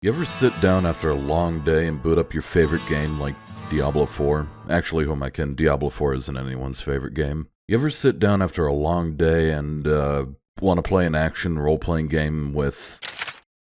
You ever sit down after a long day and boot up your favorite game like Diablo 4? Actually, who am I kidding? Diablo 4 isn't anyone's favorite game. You ever sit down after a long day and want to play an action role-playing game with,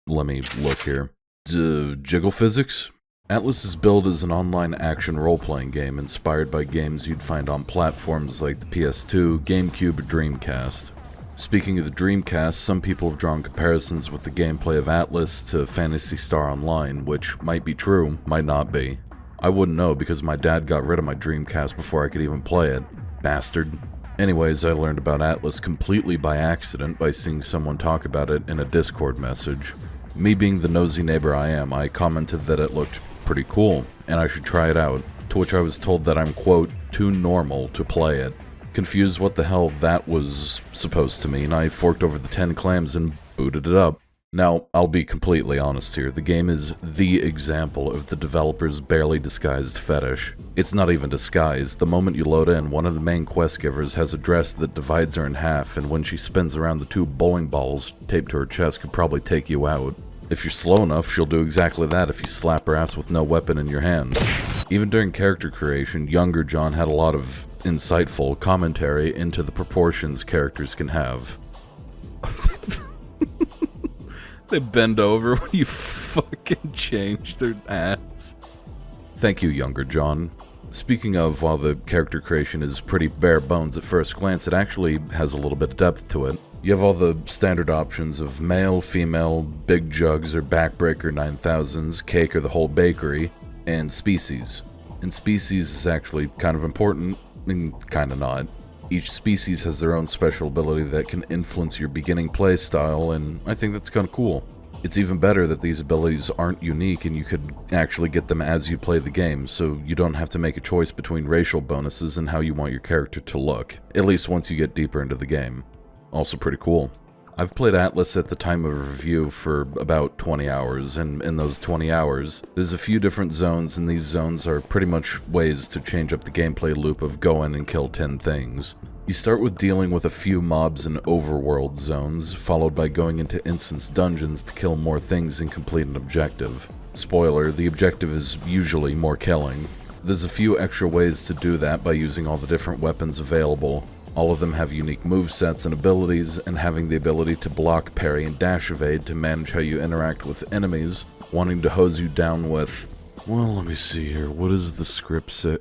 let me look here, jiggle physics? Atlyss is billed as an online action role-playing game inspired by games you'd find on platforms like the PS2, GameCube, or Dreamcast. Speaking of the Dreamcast, some people have drawn comparisons with the gameplay of Atlyss to Phantasy Star Online, which might be true, might not be. I wouldn't know because my dad got rid of my Dreamcast before I could even play it. Bastard. Anyways, I learned about Atlyss completely by accident by seeing someone talk about it in a Discord message. Me being the nosy neighbor I am, I commented that it looked pretty cool, and I should try it out, to which I was told that I'm, quote, too normal to play it. Confused what the hell that was supposed to mean, I forked over the 10 clams and booted it up. Now, I'll be completely honest here, the game is the example of the developer's barely disguised fetish. It's not even disguised. The moment you load in, one of the main quest givers has a dress that divides her in half, and when she spins around, the two bowling balls taped to her chest could probably take you out. If you're slow enough, she'll do exactly that if you slap her ass with no weapon in your hand. Even during character creation, younger John had a lot of insightful commentary into the proportions characters can have. They bend over when you fucking change their ass. Thank you, younger John. Speaking of, while the character creation is pretty bare bones at first glance, it actually has a little bit of depth to it. You have all the standard options of male, female, big jugs or backbreaker 9000s, cake or the whole bakery, and species. And species is actually kind of important, and kind of not. Each species has their own special ability that can influence your beginning playstyle, and I think that's kind of cool. It's even better that these abilities aren't unique and you could actually get them as you play the game, so you don't have to make a choice between racial bonuses and how you want your character to look, at least once you get deeper into the game. Also pretty cool. I've played Atlyss at the time of review for about 20 hours, and in those 20 hours, there's a few different zones, and these zones are pretty much ways to change up the gameplay loop of go in and kill 10 things. You start with dealing with a few mobs in overworld zones, followed by going into instance dungeons to kill more things and complete an objective. Spoiler, the objective is usually more killing. There's a few extra ways to do that by using all the different weapons available. All of them have unique movesets and abilities, and having the ability to block, parry, and dash evade to manage how you interact with enemies, wanting to hose you down with... Well, let me see here, what does the script say?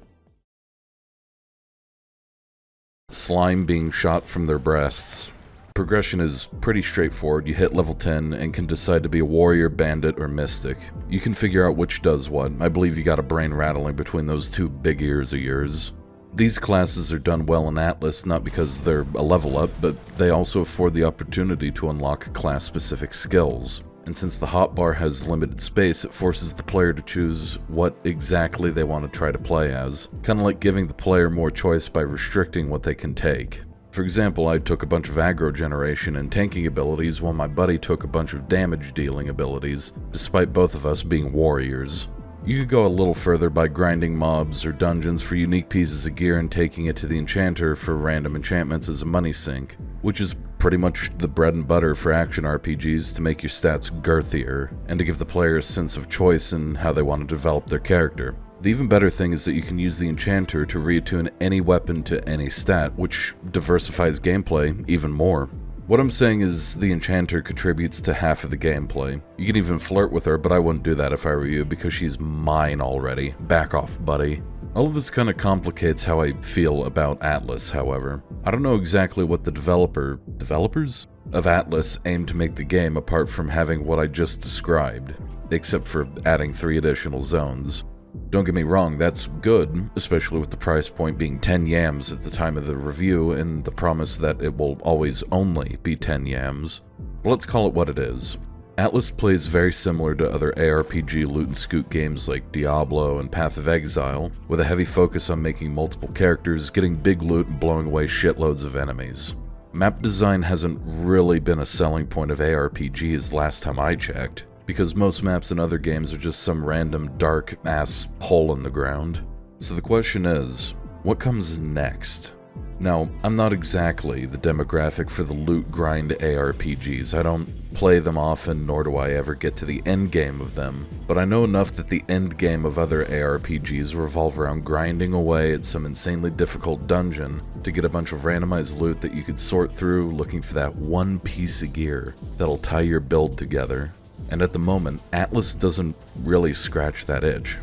Slime being shot from their breasts. Progression is pretty straightforward. You hit level 10 and can decide to be a warrior, bandit, or mystic. You can figure out which does what. I believe you got a brain rattling between those two big ears of yours. These classes are done well in Atlyss not because they're a level up, but they also afford the opportunity to unlock class-specific skills. And since the hotbar has limited space, it forces the player to choose what exactly they want to try to play as, kinda like giving the player more choice by restricting what they can take. For example, I took a bunch of aggro generation and tanking abilities while my buddy took a bunch of damage dealing abilities, despite both of us being warriors. You could go a little further by grinding mobs or dungeons for unique pieces of gear and taking it to the enchanter for random enchantments as a money sink, which is pretty much the bread and butter for action RPGs to make your stats girthier, and to give the player a sense of choice in how they want to develop their character. The even better thing is that you can use the enchanter to reattune any weapon to any stat, which diversifies gameplay even more. What I'm saying is the enchanter contributes to half of the gameplay. You can even flirt with her, but I wouldn't do that if I were you because she's mine already. Back off, buddy. All of this kind of complicates how I feel about Atlyss, however. I don't know exactly what the developers of Atlyss aim to make the game apart from having what I just described, except for adding 3 additional zones. Don't get me wrong, that's good, especially with the price point being 10 yams at the time of the review and the promise that it will always only be 10 yams. But let's call it what it is. Atlyss plays very similar to other ARPG loot and scoot games like Diablo and Path of Exile, with a heavy focus on making multiple characters, getting big loot, and blowing away shitloads of enemies. Map design hasn't really been a selling point of ARPGs last time I checked, because most maps in other games are just some random dark-ass hole in the ground. So the question is, what comes next? Now, I'm not exactly the demographic for the loot grind ARPGs. I don't play them often, nor do I ever get to the end game of them, but I know enough that the end game of other ARPGs revolve around grinding away at some insanely difficult dungeon to get a bunch of randomized loot that you could sort through looking for that one piece of gear that'll tie your build together. And at the moment, Atlyss doesn't really scratch that itch.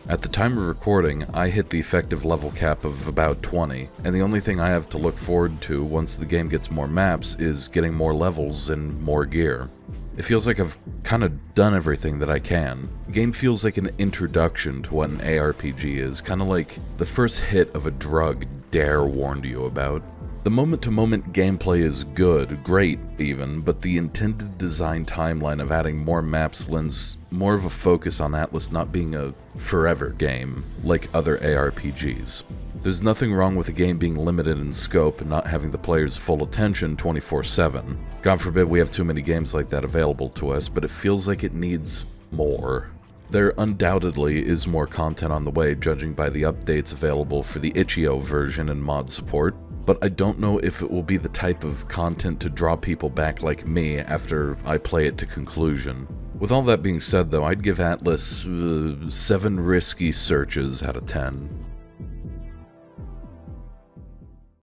At the time of recording, I hit the effective level cap of about 20, and the only thing I have to look forward to once the game gets more maps is getting more levels and more gear. It feels like I've kind of done everything that I can. The game feels like an introduction to what an ARPG is, kind of like the first hit of a drug Dare warned you about. The moment-to-moment gameplay is good, great even, but the intended design timeline of adding more maps lends more of a focus on Atlyss not being a forever game, like other ARPGs. There's nothing wrong with a game being limited in scope and not having the player's full attention 24/7. God forbid we have too many games like that available to us, but it feels like it needs more. There undoubtedly is more content on the way, judging by the updates available for the itch.io version and mod support, but I don't know if it will be the type of content to draw people back like me after I play it to conclusion. With all that being said though, I'd give Atlyss 7 risky searches out of 10.